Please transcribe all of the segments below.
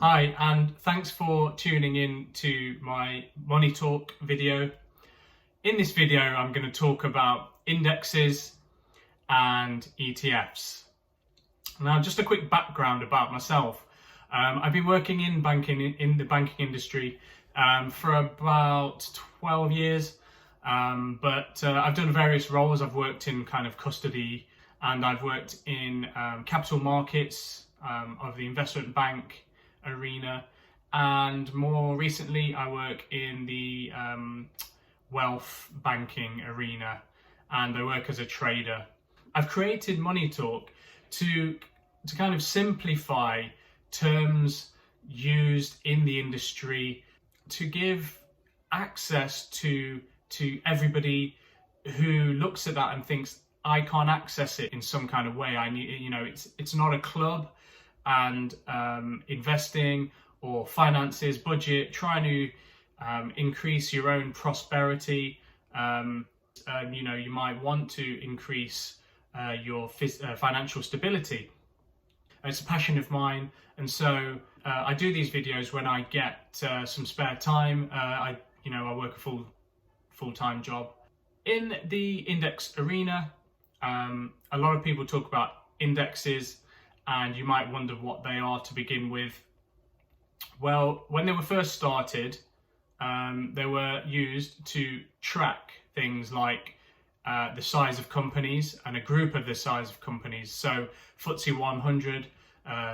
Hi, and thanks for tuning in to my Money Talk video. In this video, I'm going to talk about indexes and ETFs. Now, just a quick background about myself. I've been working in the banking industry for about 12 years, but I've done various roles. I've worked in kind of custody, and I've worked in capital markets of the investment bank arena, and more recently I work in the wealth banking arena, and I work as a trader. I've created Money Talk to kind of simplify terms used in the industry, to give access to everybody who looks at that and thinks, I can't access it in some kind of way. I need, it's not a club. And investing or finances, budget, trying to increase your own prosperity. You might want to increase your financial stability. It's a passion of mine, and so I do these videos when I get some spare time. I work a full-time job in the index arena. A lot of people talk about indexes, and you might wonder what they are to begin with. Well, when they were first started, they were used to track things like the size of companies and a group of the size of companies. So FTSE 100,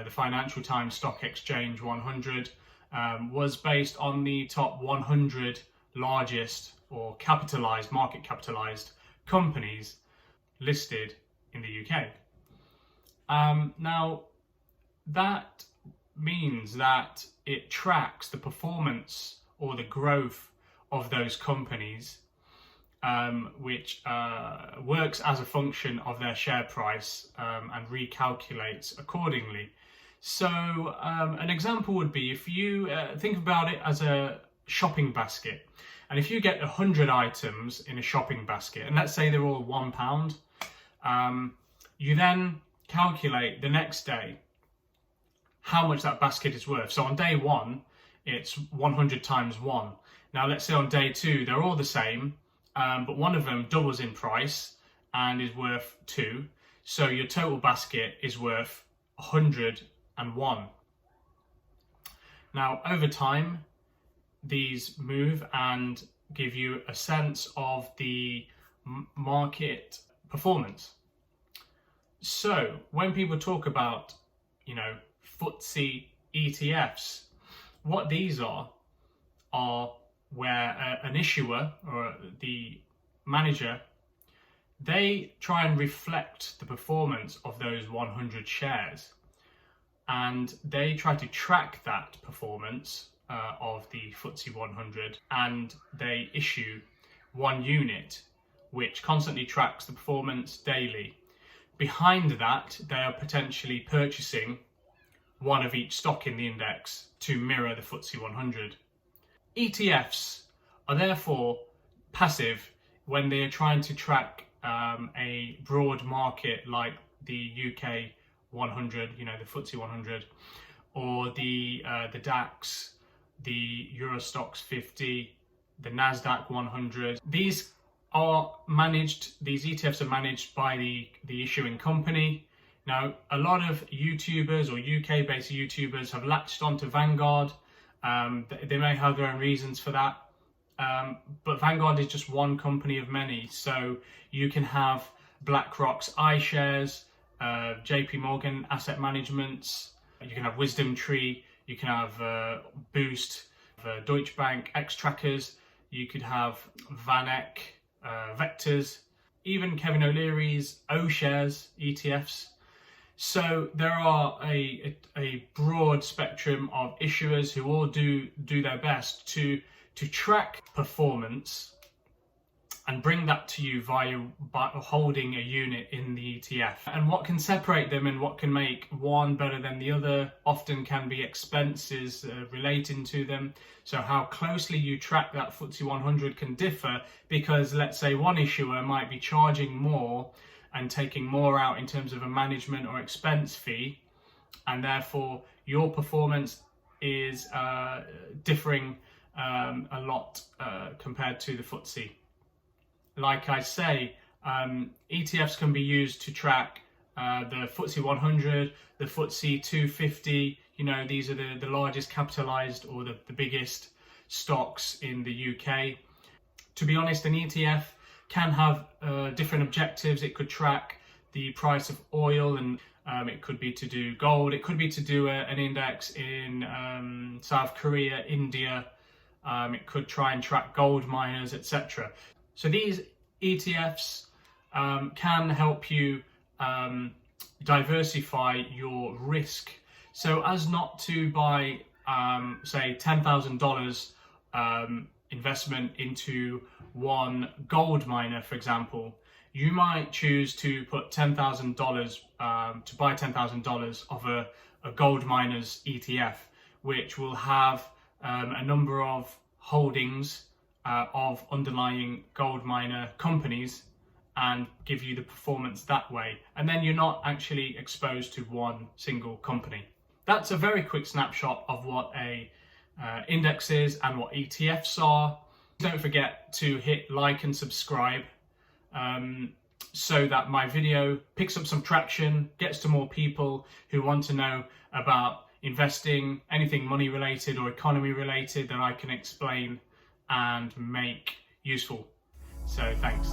the Financial Times Stock Exchange 100, was based on the top 100 largest or market capitalized companies listed in the UK. Now, that means that it tracks the performance or the growth of those companies, which works as a function of their share price and recalculates accordingly. So an example would be, if you think about it as a shopping basket, and if you get 100 items in a shopping basket, and let's say they're all £1, you then calculate the next day how much that basket is worth. So on day one, it's 100 times 1. Now let's say on day 2, they're all the same, but one of them doubles in price and is worth 2. So your total basket is worth 101. Now over time, these move and give you a sense of the market performance. So when people talk about, FTSE ETFs, what these are where an issuer or the manager, they try and reflect the performance of those 100 shares, and they try to track that performance of the FTSE 100, and they issue one unit which constantly tracks the performance daily. Behind that, they are potentially purchasing one of each stock in the index to mirror the FTSE 100. ETFs are therefore passive when they are trying to track a broad market like the UK 100, the FTSE 100, or the DAX, the Euro Stoxx 50, the Nasdaq 100. These ETFs are managed by the issuing company. Now, a lot of YouTubers or UK-based YouTubers have latched onto Vanguard. They may have their own reasons for that, but Vanguard is just one company of many. So you can have BlackRock's iShares, JP Morgan Asset Management's, you can have Wisdom Tree, you can have Boost, Deutsche Bank X-Trackers, you could have VanEck, Vectors, even Kevin O'Leary's iShares ETFs. So there are a broad spectrum of issuers who all do their best to track performance and bring that to you by holding a unit in the ETF. And what can separate them and what can make one better than the other often can be expenses relating to them. So how closely you track that FTSE 100 can differ, because let's say one issuer might be charging more and taking more out in terms of a management or expense fee, and therefore your performance is differing a lot compared to the FTSE. Like I say, ETFs can be used to track the FTSE 100, the FTSE 250. You know, these are the largest capitalized or the biggest stocks in the UK. To be honest, an ETF can have different objectives. It could track the price of oil, and it could be to do gold. It could be to do an index in South Korea, India. It could try and track gold miners, etc. So these ETFs can help you diversify your risk, so as not to buy, say, $10,000 investment into one gold miner, for example. You might choose to put $10,000 to buy $10,000 of a gold miners ETF, which will have a number of holdings of underlying gold miner companies and give you the performance that way. And then you're not actually exposed to one single company. That's a very quick snapshot of what a index is and what ETFs are. Don't forget to hit like and subscribe so that my video picks up some traction, gets to more people who want to know about investing, anything money related or economy related that I can explain and make useful. So thanks.